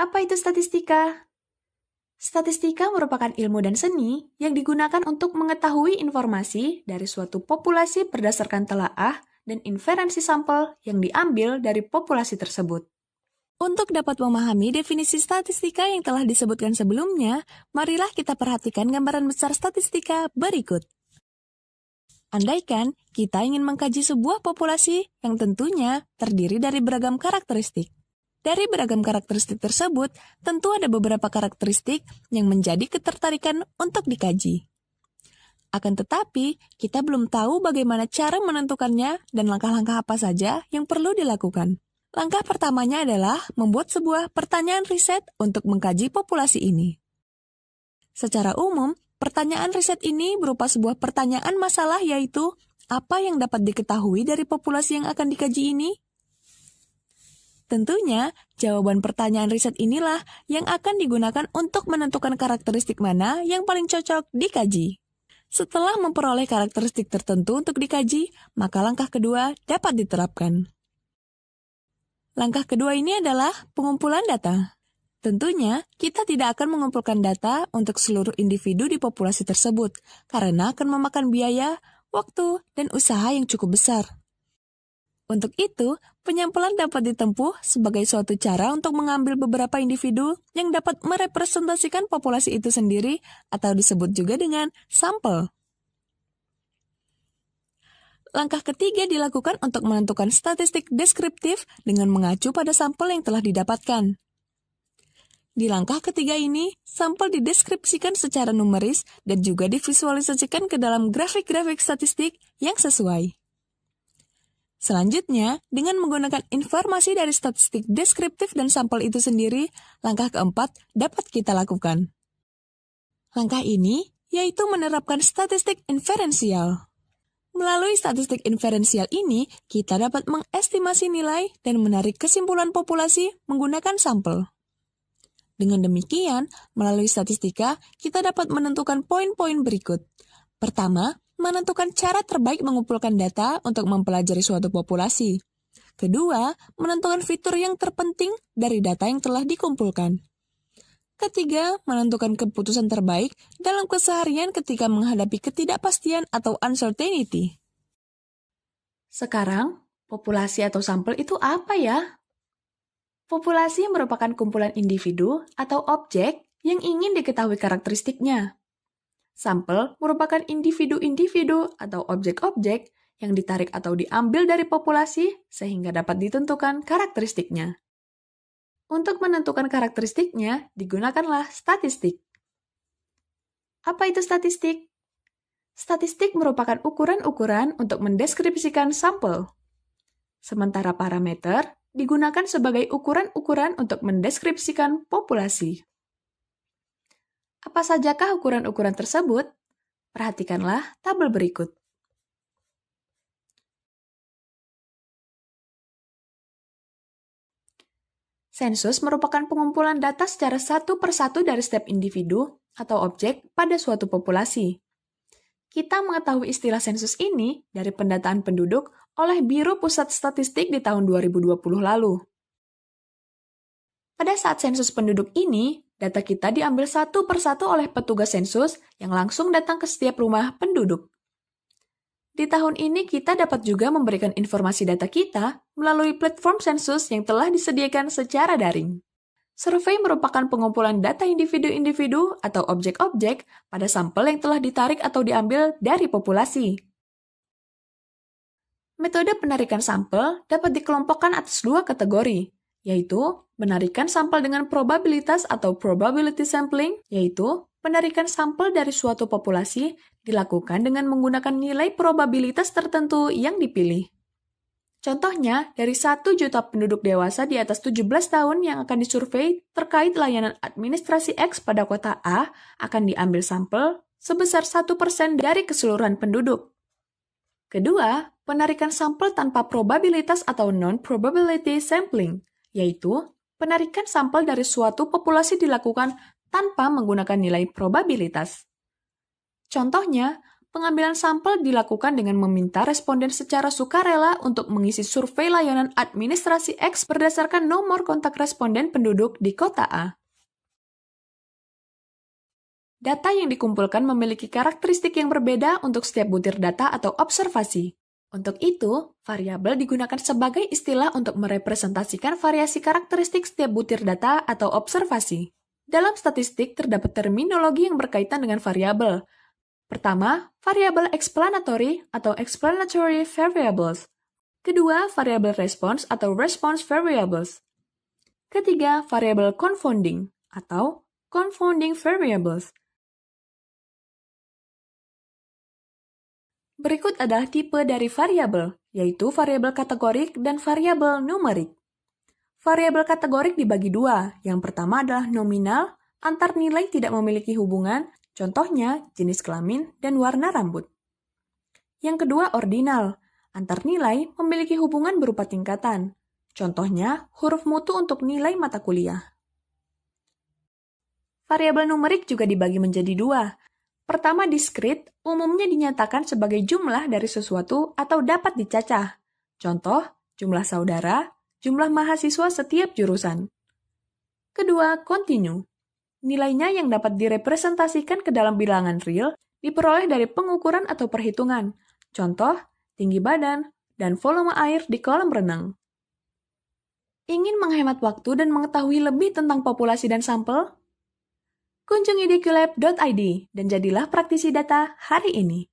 Apa itu statistika? Statistika merupakan ilmu dan seni yang digunakan untuk mengetahui informasi dari suatu populasi berdasarkan telaah dan inferensi sampel yang diambil dari populasi tersebut. Untuk dapat memahami definisi statistika yang telah disebutkan sebelumnya, marilah kita perhatikan gambaran besar statistika berikut. Andaikan kita ingin mengkaji sebuah populasi yang tentunya terdiri dari beragam karakteristik. Dari beragam karakteristik tersebut, tentu ada beberapa karakteristik yang menjadi ketertarikan untuk dikaji. Akan tetapi, kita belum tahu bagaimana cara menentukannya dan langkah-langkah apa saja yang perlu dilakukan. Langkah pertamanya adalah membuat sebuah pertanyaan riset untuk mengkaji populasi ini. Secara umum, pertanyaan riset ini berupa sebuah pertanyaan masalah yaitu, apa yang dapat diketahui dari populasi yang akan dikaji ini? Tentunya, jawaban pertanyaan riset inilah yang akan digunakan untuk menentukan karakteristik mana yang paling cocok dikaji. Setelah memperoleh karakteristik tertentu untuk dikaji, maka langkah kedua dapat diterapkan. Langkah kedua ini adalah pengumpulan data. Tentunya, kita tidak akan mengumpulkan data untuk seluruh individu di populasi tersebut, karena akan memakan biaya, waktu, dan usaha yang cukup besar. Untuk itu, penyampelan dapat ditempuh sebagai suatu cara untuk mengambil beberapa individu yang dapat merepresentasikan populasi itu sendiri atau disebut juga dengan sampel. Langkah ketiga dilakukan untuk menentukan statistik deskriptif dengan mengacu pada sampel yang telah didapatkan. Di langkah ketiga ini, sampel dideskripsikan secara numeris dan juga divisualisasikan ke dalam grafik-grafik statistik yang sesuai. Selanjutnya, dengan menggunakan informasi dari statistik deskriptif dan sampel itu sendiri, langkah keempat dapat kita lakukan. Langkah ini yaitu menerapkan statistik inferensial. Melalui statistik inferensial ini, kita dapat mengestimasi nilai dan menarik kesimpulan populasi menggunakan sampel. Dengan demikian, melalui statistika, kita dapat menentukan poin-poin berikut. Pertama, menentukan cara terbaik mengumpulkan data untuk mempelajari suatu populasi. Kedua, menentukan fitur yang terpenting dari data yang telah dikumpulkan. Ketiga, menentukan keputusan terbaik dalam keseharian ketika menghadapi ketidakpastian atau uncertainty. Sekarang, populasi atau sampel itu apa ya? Populasi merupakan kumpulan individu atau objek yang ingin diketahui karakteristiknya. Sampel merupakan individu-individu atau objek-objek yang ditarik atau diambil dari populasi sehingga dapat ditentukan karakteristiknya. Untuk menentukan karakteristiknya, digunakanlah statistik. Apa itu statistik? Statistik merupakan ukuran-ukuran untuk mendeskripsikan sampel. Sementara parameter digunakan sebagai ukuran-ukuran untuk mendeskripsikan populasi. Apa sajakah ukuran-ukuran tersebut? Perhatikanlah tabel berikut. Sensus merupakan pengumpulan data secara satu persatu dari setiap individu atau objek pada suatu populasi. Kita mengetahui istilah sensus ini dari pendataan penduduk oleh Biro Pusat Statistik di tahun 2020 lalu. Pada saat sensus penduduk ini, data kita diambil satu persatu oleh petugas sensus yang langsung datang ke setiap rumah penduduk. Di tahun ini kita dapat juga memberikan informasi data kita melalui platform sensus yang telah disediakan secara daring. Survei merupakan pengumpulan data individu-individu atau objek-objek pada sampel yang telah ditarik atau diambil dari populasi. Metode penarikan sampel dapat dikelompokkan atas dua kategori, yaitu penarikan sampel dengan probabilitas atau probability sampling, yaitu penarikan sampel dari suatu populasi dilakukan dengan menggunakan nilai probabilitas tertentu yang dipilih. Contohnya, dari 1 juta penduduk dewasa di atas 17 tahun yang akan disurvei terkait layanan administrasi X pada kota A akan diambil sampel sebesar 1% dari keseluruhan penduduk. Kedua, penarikan sampel tanpa probabilitas atau non-probability sampling, yaitu penarikan sampel dari suatu populasi dilakukan tanpa menggunakan nilai probabilitas. Contohnya, pengambilan sampel dilakukan dengan meminta responden secara sukarela untuk mengisi survei layanan administrasi X berdasarkan nomor kontak responden penduduk di kota A. Data yang dikumpulkan memiliki karakteristik yang berbeda untuk setiap butir data atau observasi. Untuk itu, variabel digunakan sebagai istilah untuk merepresentasikan variasi karakteristik setiap butir data atau observasi. Dalam statistik terdapat terminologi yang berkaitan dengan variabel. Pertama, variabel explanatory atau explanatory variables. Kedua, variabel response atau response variables. Ketiga, variabel confounding atau confounding variables. Berikut adalah tipe dari variabel, yaitu variabel kategorik dan variabel numerik. Variabel kategorik dibagi dua. Yang pertama adalah nominal, antar nilai tidak memiliki hubungan, contohnya jenis kelamin dan warna rambut. Yang kedua ordinal, antar nilai memiliki hubungan berupa tingkatan, contohnya huruf mutu untuk nilai mata kuliah. Variabel numerik juga dibagi menjadi dua. Pertama, diskrit umumnya dinyatakan sebagai jumlah dari sesuatu atau dapat dicacah. Contoh, jumlah saudara, jumlah mahasiswa setiap jurusan. Kedua, kontinu. Nilainya yang dapat direpresentasikan ke dalam bilangan real diperoleh dari pengukuran atau perhitungan. Contoh, tinggi badan dan volume air di kolam renang. Ingin menghemat waktu dan mengetahui lebih tentang populasi dan sampel? Kunjungi dqlab.id dan jadilah praktisi data hari ini.